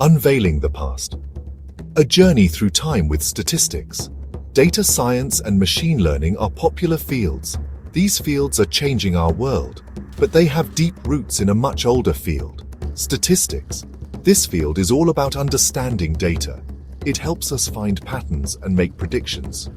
Unveiling the past. A journey through time with statistics. Data science and machine learning are popular fields. These fields are changing our world, but they have deep roots in a much older field, statistics. This field is all about understanding data. It helps us find patterns and make predictions.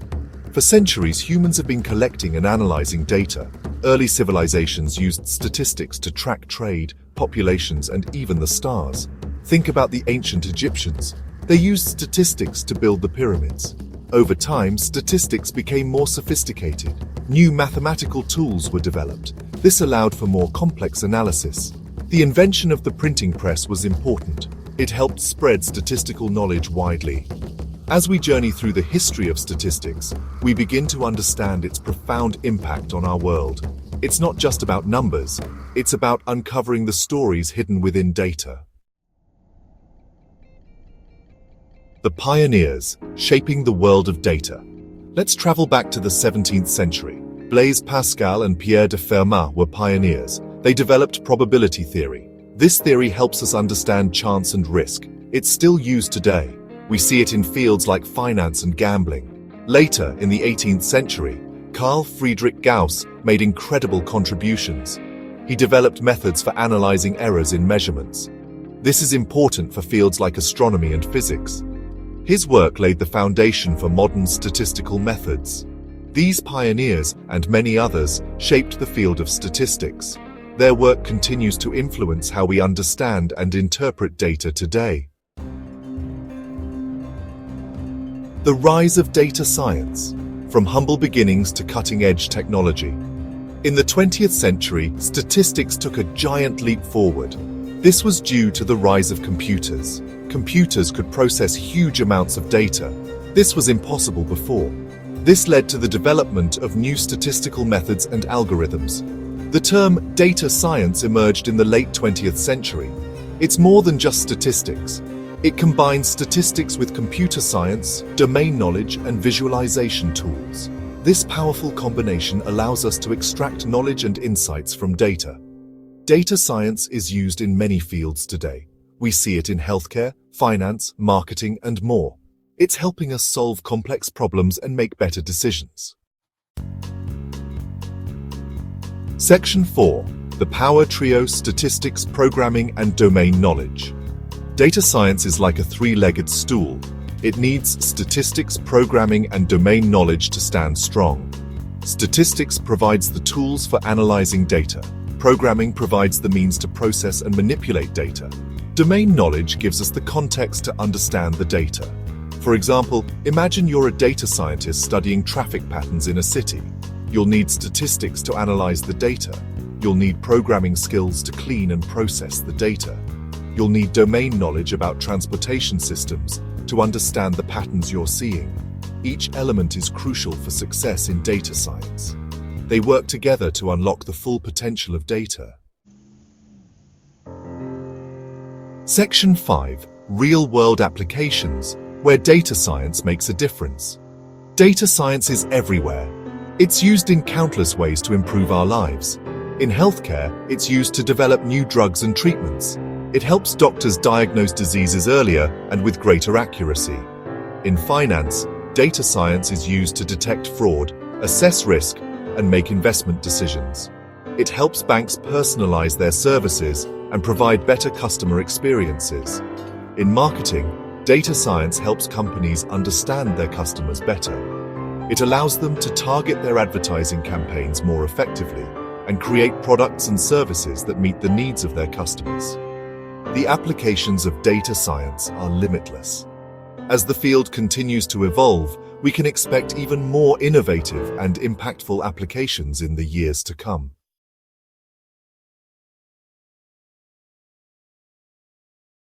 For centuries, humans have been collecting and analyzing data. Early civilizations used statistics to track trade, populations, and even the stars. Think about the ancient Egyptians. They used statistics to build the pyramids. Over time, statistics became more sophisticated. New mathematical tools were developed. This allowed for more complex analysis. The invention of the printing press was important. It helped spread statistical knowledge widely. As we journey through the history of statistics, we begin to understand its profound impact on our world. It's not just about numbers, it's about uncovering the stories hidden within data. The pioneers, shaping the world of data. Let's travel back to the 17th century. Blaise Pascal and Pierre de Fermat were pioneers. They developed probability theory. This theory helps us understand chance and risk. It's still used today. We see it in fields like finance and gambling. Later, in the 18th century, Carl Friedrich Gauss made incredible contributions. He developed methods for analyzing errors in measurements. This is important for fields like astronomy and physics. His work laid the foundation for modern statistical methods. These pioneers, and many others, shaped the field of statistics. Their work continues to influence how we understand and interpret data today. The rise of data science, from humble beginnings to cutting-edge technology. In the 20th century, statistics took a giant leap forward. This was due to the rise of computers. Computers could process huge amounts of data. This was impossible before. This led to the development of new statistical methods and algorithms. The term data science emerged in the late 20th century. It's more than just statistics. It combines statistics with computer science, domain knowledge, and visualization tools. This powerful combination allows us to extract knowledge and insights from data. Data science is used in many fields today. We see it in healthcare, finance, marketing, and more. It's helping us solve complex problems and make better decisions. Section 4. The Power Trio: Statistics, Programming, and Domain Knowledge. Data science is like a three-legged stool. It needs statistics, programming, and domain knowledge to stand strong. Statistics provides the tools for analyzing data. Programming provides the means to process and manipulate data. Domain knowledge gives us the context to understand the data. For example, imagine you're a data scientist studying traffic patterns in a city. You'll need statistics to analyze the data. You'll need programming skills to clean and process the data. You'll need domain knowledge about transportation systems to understand the patterns you're seeing. Each element is crucial for success in data science. They work together to unlock the full potential of data. Section 5. Real-world applications, where data science makes a difference. Data science is everywhere. It's used in countless ways to improve our lives. In healthcare, it's used to develop new drugs and treatments. It helps doctors diagnose diseases earlier and with greater accuracy. In finance, data science is used to detect fraud, assess risk, and make investment decisions. It helps banks personalize their services and provide better customer experiences. In marketing, data science helps companies understand their customers better. It allows them to target their advertising campaigns more effectively and create products and services that meet the needs of their customers. The applications of data science are limitless. As the field continues to evolve, we can expect even more innovative and impactful applications in the years to come.